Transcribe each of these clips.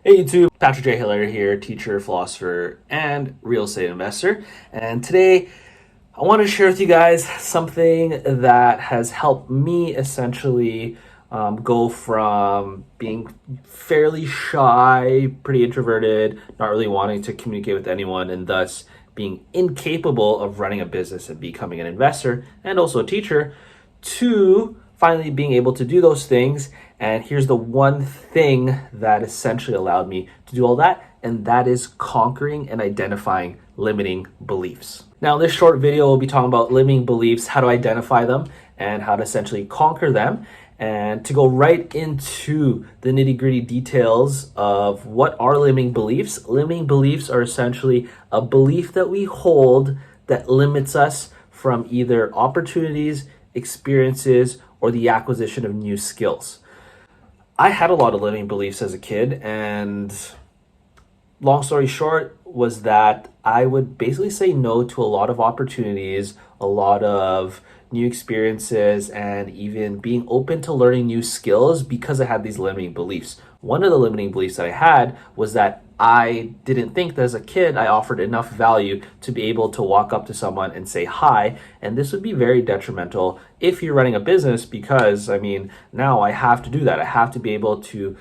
Hey YouTube, Patrick J. Hiller here, teacher, philosopher, and real estate investor. And today I want to share with you guys something that has helped me essentially go from being fairly shy, pretty introverted, not really wanting to communicate with anyone, and thus being incapable of running a business and becoming an investor and also a teacher, to finally being able to do those things. And here's the one thing that essentially allowed me to do all that, and that is conquering and identifying limiting beliefs. Now, in this short video, we'll be talking about limiting beliefs, how to identify them, and how to essentially conquer them. And to go right into the nitty-gritty details of what are limiting beliefs. Limiting beliefs are essentially a belief that we hold that limits us from either opportunities, experiences, or the acquisition of new skills. I had a lot of limiting beliefs as a kid, and long story short was that I would basically say no to a lot of opportunities, a lot of new experiences, and even being open to learning new skills because I had these limiting beliefs. One of the limiting beliefs that I had was that I didn't think that as a kid I offered enough value to be able to walk up to someone and say hi, and this would be very detrimental if you're running a business, because now I have to do that. I have to be able to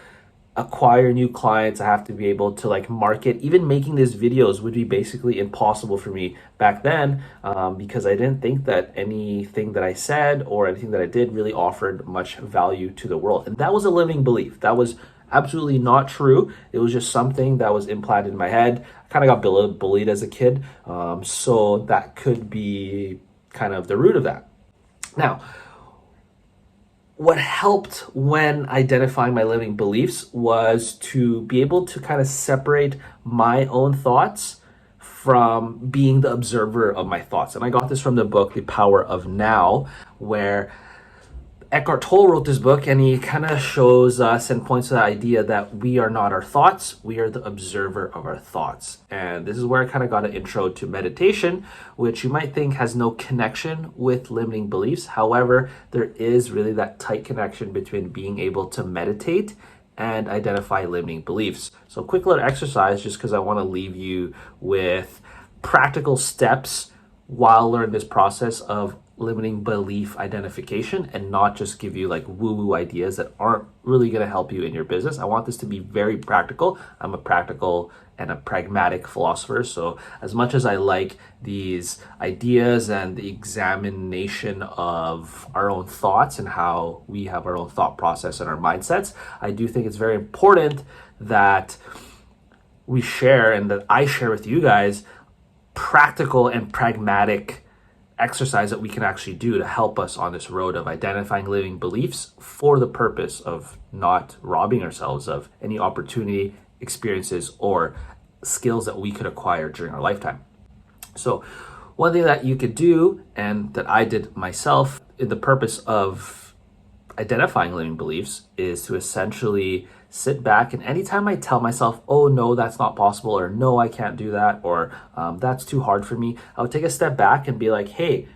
acquire new clients. I have to be able to market. Even making these videos would be basically impossible for me back then, because I didn't think that anything that I said or anything that I did really offered much value to the world. And that was a limiting belief. That was absolutely not true. It was just something that was implanted in my head. I kind of got bullied as a kid, so that could be kind of the root of that. Now, what helped when identifying my limiting beliefs was to be able to kind of separate my own thoughts from being the observer of my thoughts. And I got this from the book, The Power of Now, where Eckhart Tolle wrote this book, and he kind of shows us and points to the idea that we are not our thoughts, we are the observer of our thoughts. And this is where I kind of got an intro to meditation, which you might think has no connection with limiting beliefs. However, there is really that tight connection between being able to meditate and identify limiting beliefs. So quick little exercise, just because I want to leave you with practical steps while learning this process of limiting belief identification, and not just give you woo-woo ideas that aren't really going to help you in your business. I want this to be very practical. I'm a practical and a pragmatic philosopher, so as much as I like these ideas and the examination of our own thoughts and how we have our own thought process and our mindsets, I do think it's very important that we share, and that I share with you guys, practical and pragmatic exercise that we can actually do to help us on this road of identifying limiting beliefs for the purpose of not robbing ourselves of any opportunity, experiences, or skills that we could acquire during our lifetime. So one thing that you could do, and that I did myself in the purpose of identifying limiting beliefs, is to essentially sit back, and anytime I tell myself, oh no, that's not possible, or no, I can't do that, or that's too hard for me, I would take a step back and be like, hey,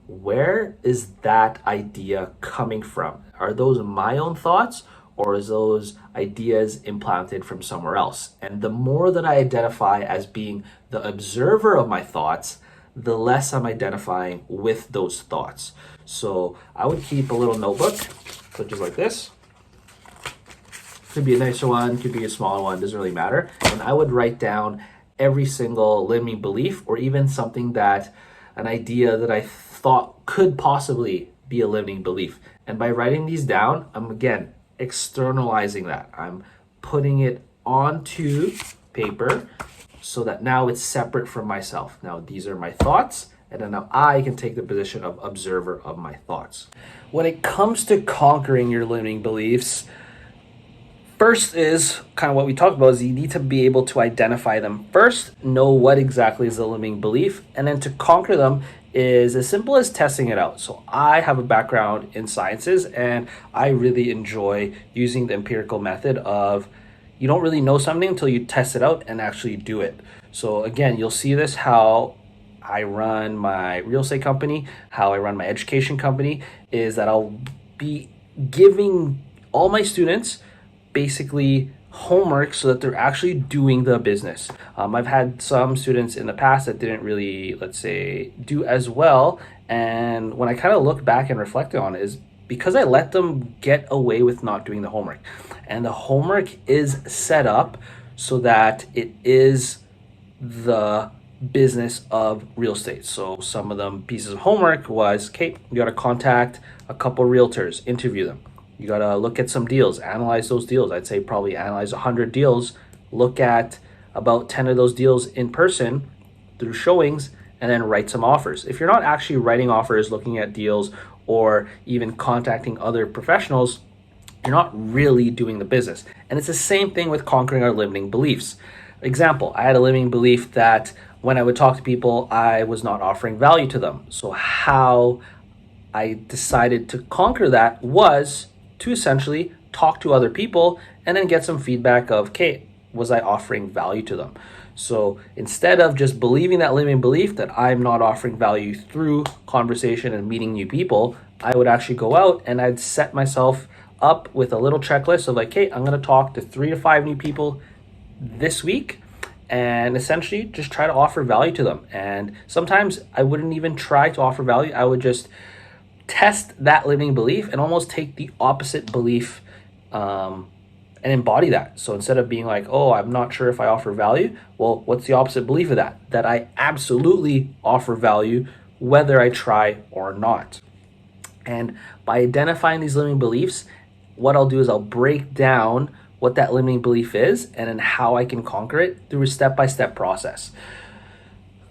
where is that idea coming from? Are those my own thoughts, or is those ideas implanted from somewhere else? And the more that I identify as being the observer of my thoughts, the less I'm identifying with those thoughts. So I would keep a little notebook, such as like this. Could be a nicer one, could be a smaller one, doesn't really matter. And I would write down every single limiting belief, or even an idea that I thought could possibly be a limiting belief. And by writing these down, I'm again externalizing that. I'm putting it onto paper so that now it's separate from myself. Now these are my thoughts, and then now I can take the position of observer of my thoughts. When it comes to conquering your limiting beliefs, first is kind of what we talked about, is you need to be able to identify them first, know what exactly is the limiting belief, and then to conquer them is as simple as testing it out. So I have a background in sciences, and I really enjoy using the empirical method of, you don't really know something until you test it out and actually do it. So again, you'll see this how I run my real estate company, how I run my education company, is that I'll be giving all my students basically homework so that they're actually doing the business. I've had some students in the past that didn't really, let's say, do as well. And when I kind of look back and reflect on it, is because I let them get away with not doing the homework. And the homework is set up so that it is the business of real estate. So some of them pieces of homework was, okay, you got to contact a couple realtors, interview them. You got to look at some deals, analyze those deals. I'd say probably analyze 100 deals, look at about 10 of those deals in person through showings, and then write some offers. If you're not actually writing offers, looking at deals, or even contacting other professionals, you're not really doing the business. And it's the same thing with conquering our limiting beliefs. Example, I had a limiting belief that when I would talk to people, I was not offering value to them. So how I decided to conquer that was to essentially talk to other people and then get some feedback of, okay, was I offering value to them? So instead of just believing that limiting belief that I'm not offering value through conversation and meeting new people, I would actually go out and I'd set myself up with a little checklist of like, hey, I'm going to talk to 3 to 5 new people this week and essentially just try to offer value to them. And sometimes I wouldn't even try to offer value. I would just test that limiting belief and almost take the opposite belief and embody that. So instead of being like, oh, I'm not sure if I offer value, well, what's the opposite belief of that? That I absolutely offer value whether I try or not. And by identifying these limiting beliefs, what I'll do is I'll break down what that limiting belief is and then how I can conquer it through a step-by-step process.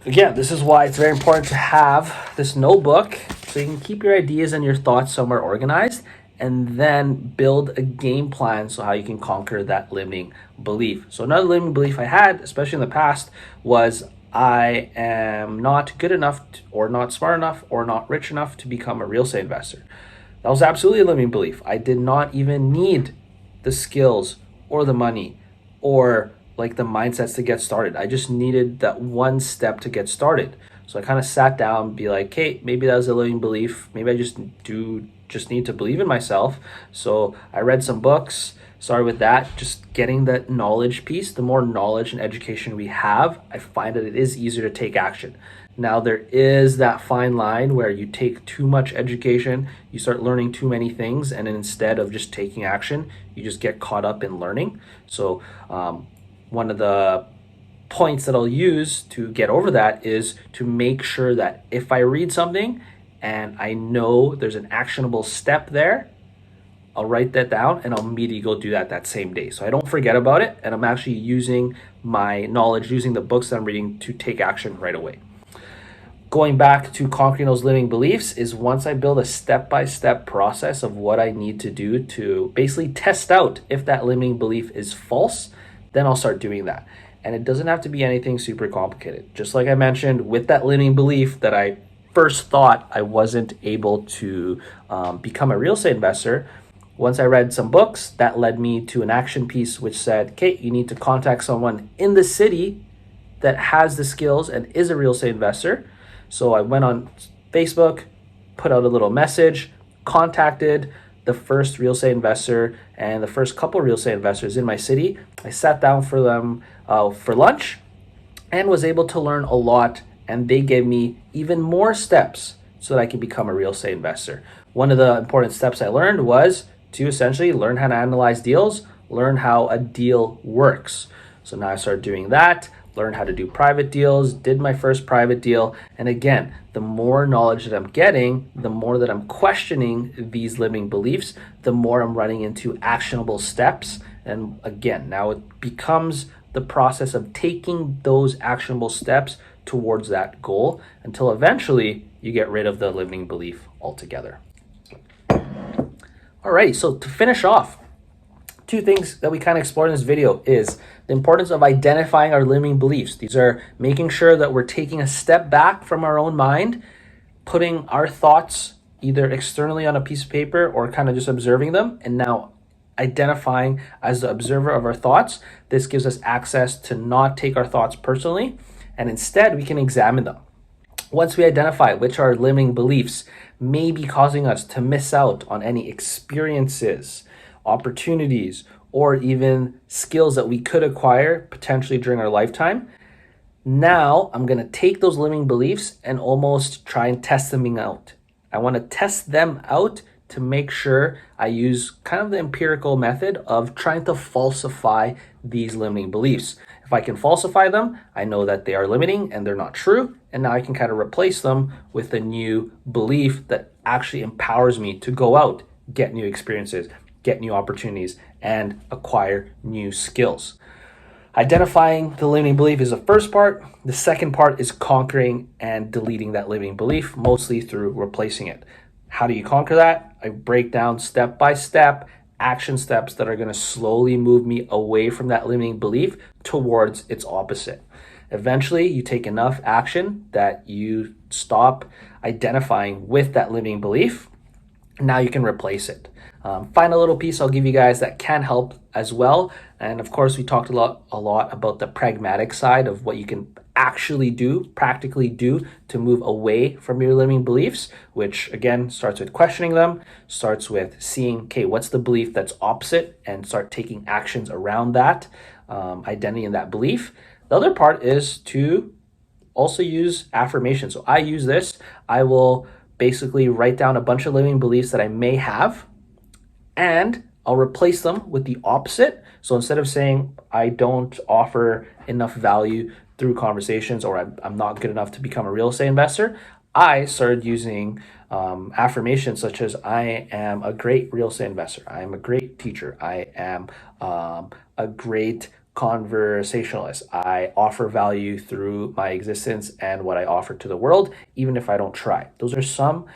Again, this is why it's very important to have this notebook so you can keep your ideas and your thoughts somewhere organized and then build a game plan so how you can conquer that limiting belief. So another limiting belief I had, especially in the past, was I am not good enough or not smart enough or not rich enough to become a real estate investor. That was absolutely a limiting belief. I did not even need the skills or the money or like the mindsets to get started. I just needed that one step to get started. So I kind of sat down and be like, hey, maybe that was a limiting belief. Maybe I just need to believe in myself. So I read some books, started with that, just getting that knowledge piece. The more knowledge and education we have, I find that it is easier to take action. Now, there is that fine line where you take too much education, you start learning too many things, and then instead of just taking action, you just get caught up in learning. So one of the points that I'll use to get over that is to make sure that if I read something and I know there's an actionable step there, I'll write that down and I'll immediately go do that same day. So I don't forget about it, and I'm actually using my knowledge, using the books that I'm reading to take action right away. Going back to conquering those limiting beliefs is once I build a step-by-step process of what I need to do to basically test out if that limiting belief is false, then I'll start doing that. And it doesn't have to be anything super complicated. Just like I mentioned with that limiting belief that I first thought I wasn't able to become a real estate investor, once I read some books, that led me to an action piece which said, okay, you need to contact someone in the city that has the skills and is a real estate investor. So I went on Facebook, put out a little message, contacted the first real estate investor and the first couple real estate investors in my city. I sat down for them for lunch and was able to learn a lot, and they gave me even more steps so that I could become a real estate investor. One of the important steps I learned was to essentially learn how to analyze deals, learn how a deal works. So now I started doing that, learned how to do private deals, did my first private deal. And again, the more knowledge that I'm getting, the more that I'm questioning these limiting beliefs, the more I'm running into actionable steps. And again, now it becomes the process of taking those actionable steps towards that goal until eventually you get rid of the limiting belief altogether. Alrighty, so to finish off, 2 things that we kind of explored in this video is the importance of identifying our limiting beliefs. These are making sure that we're taking a step back from our own mind, putting our thoughts either externally on a piece of paper or kind of just observing them, and now identifying as the observer of our thoughts. This gives us access to not take our thoughts personally, and instead we can examine them. Once we identify which our limiting beliefs may be causing us to miss out on any experiences, opportunities, or even skills that we could acquire potentially during our lifetime. Now I'm going to take those limiting beliefs and almost try and test them out. I want to test them out to make sure I use kind of the empirical method of trying to falsify these limiting beliefs. If I can falsify them, I know that they are limiting and they're not true. And now I can kind of replace them with a new belief that actually empowers me to go out, get new experiences, get new opportunities, and acquire new skills. Identifying the limiting belief is the first part. The second part is conquering and deleting that limiting belief, mostly through replacing it. How do you conquer that? I break down step by step action steps that are going to slowly move me away from that limiting belief towards its opposite. Eventually, you take enough action that you stop identifying with that limiting belief. Now you can replace it. Final little piece I'll give you guys that can help as well. And of course, we talked a lot about the pragmatic side of what you can actually do, practically do to move away from your limiting beliefs, which again starts with questioning them, starts with seeing, okay, what's the belief that's opposite, and start taking actions around that identity and that belief. The other part is to also use affirmation. So I use this. I will basically write down a bunch of limiting beliefs that I may have, and I'll replace them with the opposite. So instead of saying I don't offer enough value through conversations, or I'm not good enough to become a real estate investor, I started using affirmations such as I am a great real estate investor. I am a great teacher. I am a great conversationalist. I offer value through my existence and what I offer to the world, even if I don't try. Those are some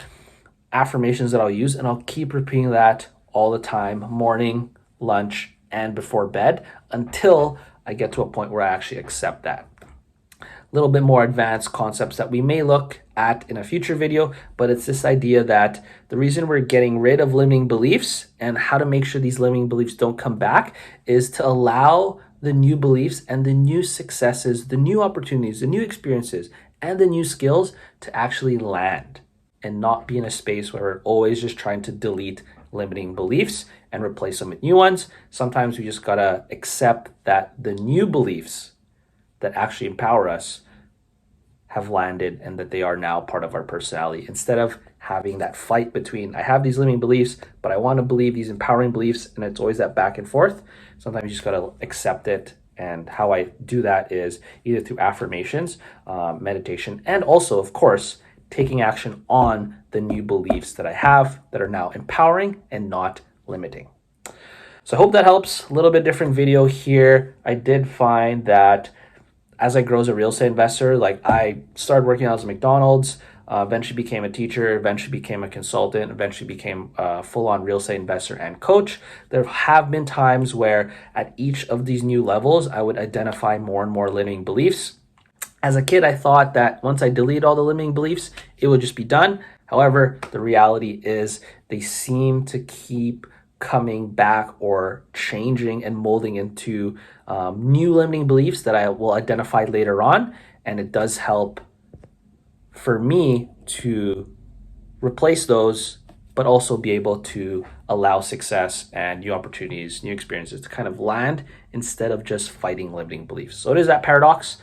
affirmations that I'll use, and I'll keep repeating that all the time, morning, lunch, and before bed, until I get to a point where I actually accept that. A little bit more advanced concepts that we may look at in a future video, but it's this idea that the reason we're getting rid of limiting beliefs and how to make sure these limiting beliefs don't come back is to allow the new beliefs and the new successes, the new opportunities, the new experiences, and the new skills to actually land, and not be in a space where we're always just trying to delete limiting beliefs and replace them with new ones. Sometimes we just gotta accept that the new beliefs that actually empower us have landed and that they are now part of our personality, instead of having that fight between I have these limiting beliefs, but I want to believe these empowering beliefs, and it's always that back and forth. Sometimes you just gotta accept it. And how I do that is either through affirmations, meditation, and also, of course, taking action on the new beliefs that I have that are now empowering and not limiting. So I hope that helps. A little bit different video here. I did find that as I grow as a real estate investor, like I started working out at McDonald's, eventually became a teacher, eventually became a consultant, eventually became a full-on real estate investor and coach. There have been times where at each of these new levels, I would identify more and more limiting beliefs. As a kid, I thought that once I delete all the limiting beliefs, it would just be done. However, the reality is they seem to keep coming back or changing and molding into new limiting beliefs that I will identify later on. And it does help for me to replace those, but also be able to allow success and new opportunities, new experiences to kind of land instead of just fighting limiting beliefs. So it is that paradox.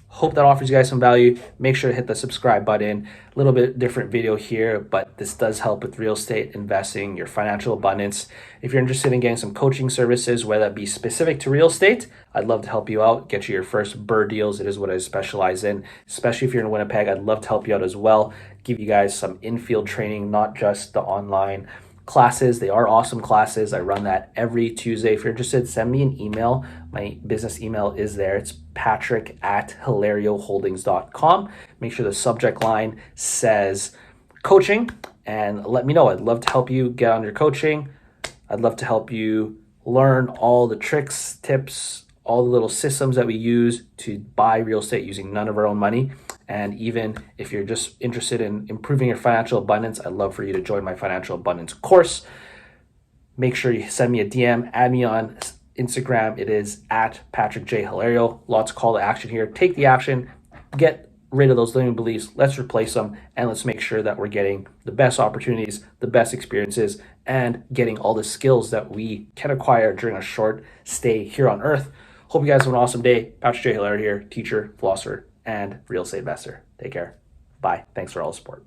Hope that offers you guys some value. Make sure to hit the subscribe button. A little bit different video here, but this does help with real estate investing, your financial abundance. If you're interested in getting some coaching services, whether that be specific to real estate, I'd love to help you out, get you your first BRRRR deals. It is what I specialize in, especially if you're in Winnipeg. I'd love to help you out as well. Give you guys some in-field training, not just the online classes. They are awesome classes. I run that every Tuesday. If you're interested, send me an email. My business email is there. It's patrick@hilarioholdings.com. Make sure the subject line says coaching and let me know. I'd love to help you get on your coaching. I'd love to help you learn all the tricks, tips, all the little systems that we use to buy real estate using none of our own money. And even if you're just interested in improving your financial abundance, I'd love for you to join my financial abundance course. Make sure you send me a DM, add me on Instagram. It is @PatrickJHilario. Lots of call to action here. Take the action, get rid of those limiting beliefs. Let's replace them, and let's make sure that we're getting the best opportunities, the best experiences, and getting all the skills that we can acquire during a short stay here on Earth. Hope you guys have an awesome day. Patrick J. Hilaire here, teacher, philosopher, and real estate investor. Take care. Bye. Thanks for all the support.